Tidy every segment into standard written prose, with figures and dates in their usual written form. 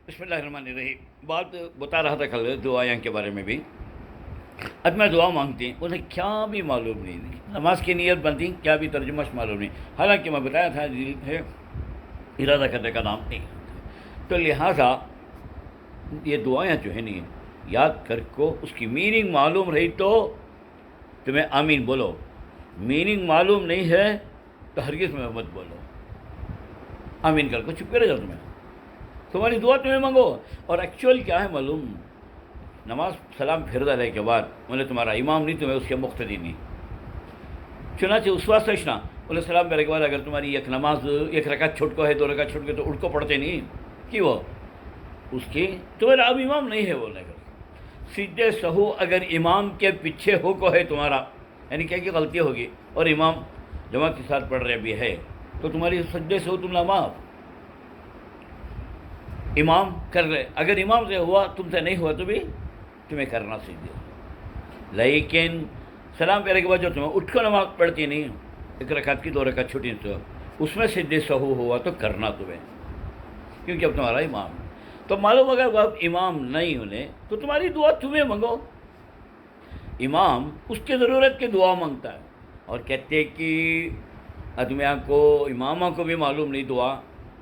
بسم اللہ الرحمن الرحیم. بات بتا رہا تھا کل دعائیں کے بارے میں بھی. اب میں دعا مانگتی انہیں کیا بھی معلوم نہیں، نماز کی نیت بنتی کیا بھی ترجمہ معلوم نہیں، حالانکہ میں بتایا تھا دل ہے ارادہ کرنے کا نام نہیں. تو لہٰذا یہ دعائیں جو ہے نہیں یاد کر کو اس کی میننگ معلوم رہی تو تمہیں آمین بولو، میننگ معلوم نہیں ہے تو ہرگز میں مت بولو. آمین کر کو چپ کرے جاؤ، تمہاری دعا تمہیں مانگو. اور ایکچوئل کیا ہے معلوم، نماز سلام پھر ڈالنے کے بعد بولے تمہارا امام نہیں، تمہیں اس کے مقتدی نہیں. چنانچہ اس واسطے سوچنا بولے سلام کرنے کے بعد اگر تمہاری ایک نماز ایک رکعت چھوٹ کو ہے، 2 رکعت چھوٹ کے تو اٹھ کو پڑھتے نہیں کہ وہ اس کی تمہارا اب امام نہیں ہے بولنے کا. سجدے سہو اگر امام کے پیچھے ہو کو ہے تمہارا، یعنی کیا کہ غلطی ہوگی اور امام جماعت کے ساتھ پڑھ رہے بھی ہے تو تمہاری سجدے سہو تم نہ معاف. امام کر رہے، اگر امام سے ہوا تم سے نہیں ہوا تو بھی تمہیں کرنا سجدے. لیکن سلام کرنے کے بعد جو تمہیں اٹھ کو نماز پڑھتی نہیں، ایک رکعت کی 2 رکعت چھوٹی تو اس میں سجدے سہو ہوا تو کرنا تمہیں، کیونکہ اب تمہارا امام. تو معلوم اگر وہ امام نہیں انہیں تو تمہاری دعا تمہیں مانگو. امام اس کی ضرورت کی دعا مانگتا ہے. اور کہتے کہ آدمیاں کو اماموں کو بھی معلوم نہیں دعا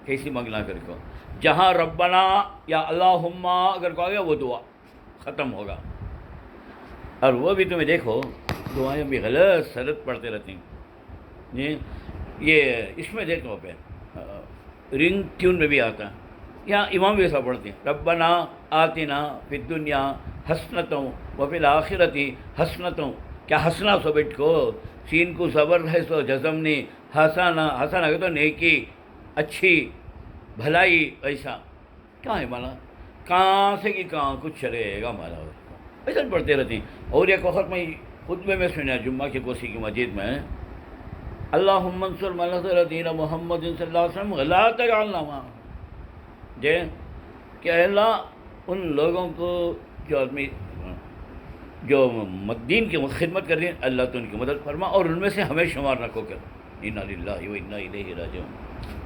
کیسی مانگنا کر کو. جہاں ربنا یا اللہم اگر کہو گے وہ دعا ختم ہوگا. اور وہ بھی تمہیں دیکھو دعائیں بھی غلط سرت پڑھتے رہتی ہیں. یہ اس میں دیکھو پہ رنگ ٹیون میں بھی آتا ہے، یہاں امام بھی ایسا پڑھتے ہیں ربنا آتنا فی الدنیا حسنتوں وفی الآخرتی حسنتوں. کیا حسنا سو بیٹھ کو سین کو زبر ہے سو جزم نہیں، حسنا حسنا کہ تو نیکی اچھی بھلائی. ایسا کہاں ہے مانا، کہاں سے کہ کہاں کچھ چلے گا مانا، ایسا پڑھتے رہتے ہیں. اور ایک وقت میں خطبے میں سنا جمعہ کے کوسی کی مسجد میں اللہم انصر من نصر دین محمد صلی اللہ علیہ وسلم لا تجعلنا معهم. کہ اللہ ان لوگوں کو جو آدمی جو دین کی خدمت کر رہے ہیں اللہ تو ان کی مدد فرما اور ان میں سے ہمیں شمار نہ کو کر. انا للہ و انا الیہ راجعون.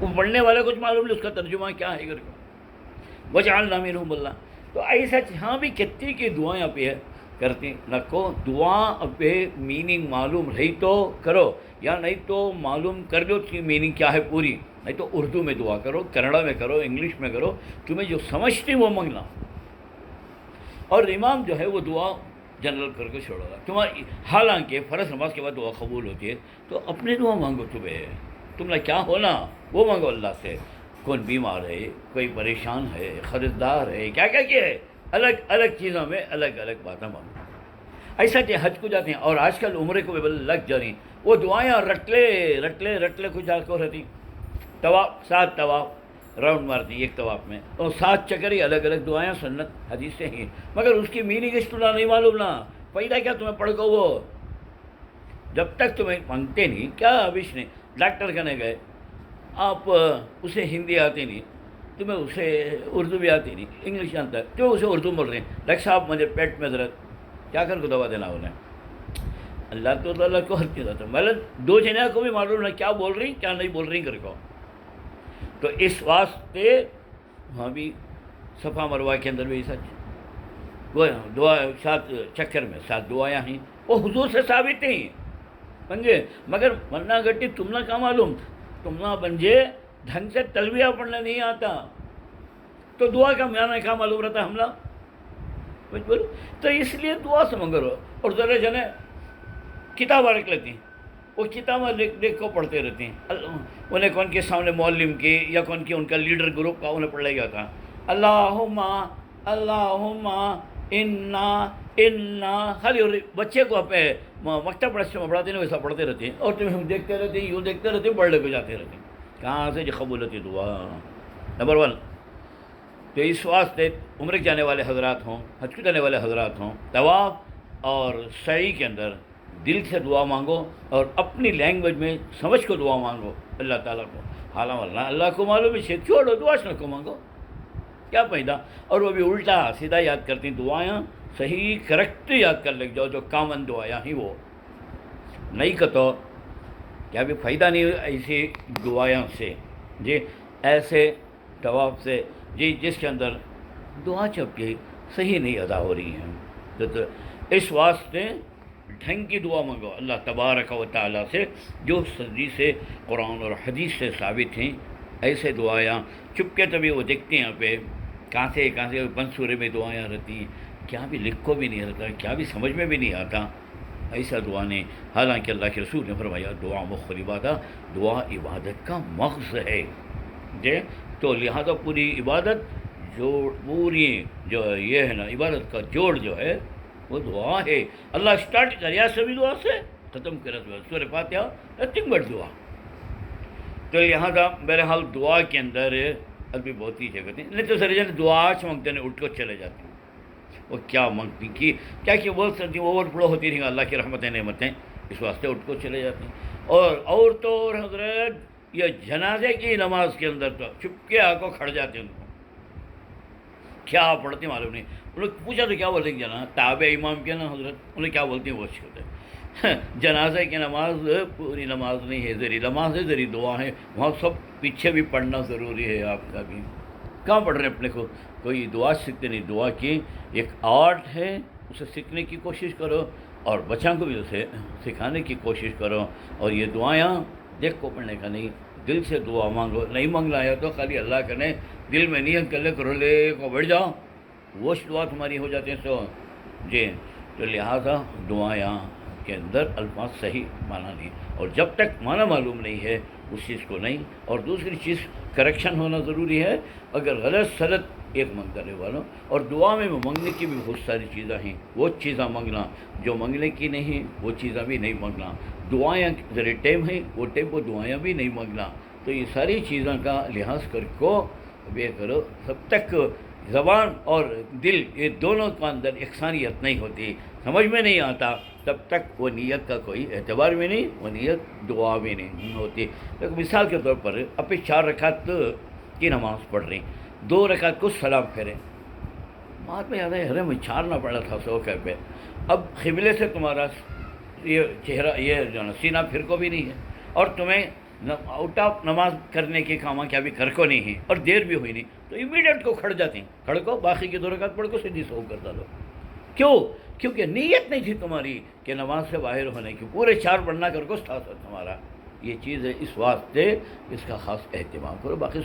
وہ پڑھنے والے کچھ معلوم نہیں اس کا ترجمہ کیا ہے کر کے وجعلنا منہم اللہ. تو ایسا ہاں بھی کتنی کی دعائیں پہ کرتی نہ کو دعا پہ میننگ معلوم رہی تو کرو، یا نہیں تو معلوم کر دو کہ میننگ کیا ہے پوری. نہیں تو اردو میں دعا کرو، کنڑا میں کرو، انگلش میں کرو، تمہیں جو سمجھتی وہ مانگنا. اور امام جو ہے وہ دعا جنرل کر کے چھوڑو گا تمہاری. حالانکہ فرض نماز کے بعد دعا قبول ہوتی ہے تو اپنے دعا مانگو. تم نے کیا ہونا وہ مانگو اللہ سے. کون بیمار ہے، کوئی پریشان ہے، خریدار ہے، کیا کیا ہے، الگ الگ چیزوں میں الگ الگ باتیں مانگو. ایسا کہ حج کو جاتے ہیں اور آج کل عمرے کو بھی لگ جا رہی ہیں وہ دعائیں رٹلے کچھ آج کو رہتی. طواف 7 طواف راؤنڈ مارتی ایک طواف میں اور 7 چکری الگ الگ دعائیں سنت حدیث سے ہیں، مگر اس کی میننگ اس طرح نہیں معلوم نا. پیدا کیا تمہیں پڑھ کو وہ جب تک تمہیں مانگتے نہیں کیا ابش نہیں. ڈاکٹر کہنے گئے آپ اسے ہندی آتی نہیں، تمہیں اسے اردو بھی آتی نہیں، انگلش جانتا ہے تو اسے اردو بول رہے ہیں. ڈاکٹر صاحب مجھے پیٹ میں درد، کیا کر کو دوا دینا انہیں. اللہ تو اللہ کو ہر چیز آتا ہے، مطلب 2 جنیا کو بھی معلوم نہ کیا بول رہی کیا نہیں بول رہی کر کو. تو اس واسطے وہاں بھی صفا مروہ کے اندر بھی سچ وہ دعا 7 چکر میں 7 دعائیں ہیں وہ حضور سے ثابت نہیں بنجے. مگر ورنہ گٹی تم نہ کا معلوم، تم نہ بنجے ڈھنگ سے تلبیہ پڑھنا نہیں آتا تو دعا کا معنی کیا معلوم رہتا حملہ بولو. تو اس لیے دعا سے مگر اور ذرا جنے کتابیں رکھ لیتی ہیں، وہ کتابیں دیکھ کو پڑھتے رہتے ہیں. انہیں کون کے سامنے معلم کی یا کون کی ان کا لیڈر گروپ کا انہیں پڑھ لے جاتا اللہم اللہم انا خالی. اور بچے کو پہ مکتب پڑھتے پڑھاتے ہیں ویسا پڑھتے رہتے ہیں اور تم ہم دیکھتے رہتے ہیں یوں دیکھتے رہتے ہیں پڑھ لے کے جاتے رہتے ہیں. کہاں سے جو قبول ہوتی دعا نمبر 1. تو اس واسطے عمرے جانے والے حضرات ہوں، حج کو جانے والے حضرات ہوں، طواف اور سعی کے اندر دل سے دعا مانگو اور اپنی لینگویج میں سمجھ کو دعا مانگو اللہ تعالیٰ کو. حالانکہ اللہ کو معلوم ہے چھوڑو دعا سے کو مانگو کیا پیدا. اور وہ بھی الٹا سیدھا یاد کرتی دعائیں صحیح کریکٹ یاد کر لے جاؤ جو کامن دعائیں ہیں وہ نہیں کہ تو کیا بھی فائدہ نہیں ایسی دعائیں سے. جی ایسے طواف سے جی جس کے اندر دعا جب کہ صحیح نہیں ادا ہو رہی ہیں، تو اس واسطے ڈھنگ کی دعا منگو اللہ تبارک و تعالیٰ سے، جو صدی سے قرآن اور حدیث سے ثابت ہیں۔ ایسے دعائیں چپکے تبھی وہ دیکھتے ہیں یہاں پہ کہاں سے بند سورے میں دعائیں رہتی ہیں، کیا بھی لکھو بھی نہیں رہتا، کیا بھی سمجھ میں بھی نہیں آتا ایسا دعا نہیں۔ حالانکہ اللہ کے رسول نے فرمایا دعا مخ عبادت، دعا عبادت کا مغز ہے جی، تو لہذا پوری عبادت پوری جو یہ ہے نا عبادت کا جوڑ جو ہے وہ دعا ہے۔ اللہ اسٹارٹ کریا سبھی دعا سے، ختم کرے سورہ فاتحہ نتھنگ بٹ دعا۔ تو لہٰذا بہرحال دعا کے اندر ابھی بہت ہی جگہ تھی، نہیں تو سر جن دعا مانگتے ہیں اٹھ کر چلے جاتے ہیں، وہ کیا مانگتی کی کیا کہ وہ سردی اوور فلو ہوتی رہیں اللہ کی رحمتیں نعمتیں، اس واسطے اٹھ کر چلے جاتے ہیں۔ اور تو اور حضرت یہ جنازے کی نماز کے اندر تو چپکے آ کو کھڑ جاتے ہیں، ان کو کیا پڑھتے ہیں معلوم نہیں۔ ان لوگ پوچھا تو کیا بولتے ہیں جنا تابع امام کے نا حضرت، انہیں کیا بولتے ہیں وہ اچھے ہوتے ہیں۔ جنازے کی نماز پوری نماز نہیں ہے، ذری نماز ہے، ذری دعا ہے، وہاں سب پیچھے بھی پڑھنا ضروری ہے آپ کا بھی۔ کہاں پڑھ رہے ہیں اپنے کو؟ کوئی دعا سیکھتے نہیں، دعا کی ایک آرٹ ہے، اسے سیکھنے کی کوشش کرو اور بچوں کو بھی اسے سکھانے کی کوشش کرو۔ اور یہ دعائیں دیکھ کو پڑھنے کا نہیں، دل سے دعا مانگو، نہیں مانگنا ہے تو خالی اللہ کرنے دل میں نیت کر لے کرو لے کو بیٹھ جاؤ، وہ دعا تمہاری ہو جاتی ہیں سو جی۔ تو لہٰذا دعائیں کے اندر الفاظ صحیح معنی نہیں، اور جب تک معنی معلوم نہیں ہے اس چیز کو نہیں۔ اور دوسری چیز کریکشن ہونا ضروری ہے، اگر غلط سلط ایک منگنے والوں، اور دعا میں منگنے کی بھی بہت ساری چیزیں ہیں، وہ چیزیں منگنا جو منگنے کی نہیں وہ چیزیں بھی نہیں منگنا، دعائیں ذریعے ٹائم ہیں وہ ٹائم کو دعائیں بھی نہیں منگنا۔ تو یہ ساری چیزوں کا لحاظ کر کو یہ کرو، سب تک زبان اور دل یہ دونوں کا اندر یکسانیت نہیں ہوتی، سمجھ میں نہیں آتا، تب تک وہ نیت کا کوئی اعتبار بھی نہیں، وہ نیت دعا بھی نہیں ہوتی۔ ایک مثال کے طور پر اپنے 4 رکعت کی نماز پڑھ رہی، 2 رکعت کو سلام کریں، بات میں یاد ہے ارے میں 4 نہ پڑھا تھا سو کہ پہ، اب قبلے سے تمہارا یہ چہرہ یہ جو نا سینہ پھر کو بھی نہیں ہے، اور تمہیں آؤٹ آف نماز کرنے کے کام کیا بھی کر کو نہیں ہے اور دیر بھی ہوئی نہیں، تو امیڈیٹ کو کھڑ جاتی ہیں، کھڑ کو باقی کی 2 رکعت پڑھ کو سیدھی سو کر ڈالو۔ کیوں؟ کیونکہ نیت نہیں تھی تمہاری کہ نماز سے باہر ہونے کی، پورے 4 پڑھنا کر کو تھا تمہارا، یہ چیز ہے، اس واسطے اس کا خاص اہتمام کرو۔ باقی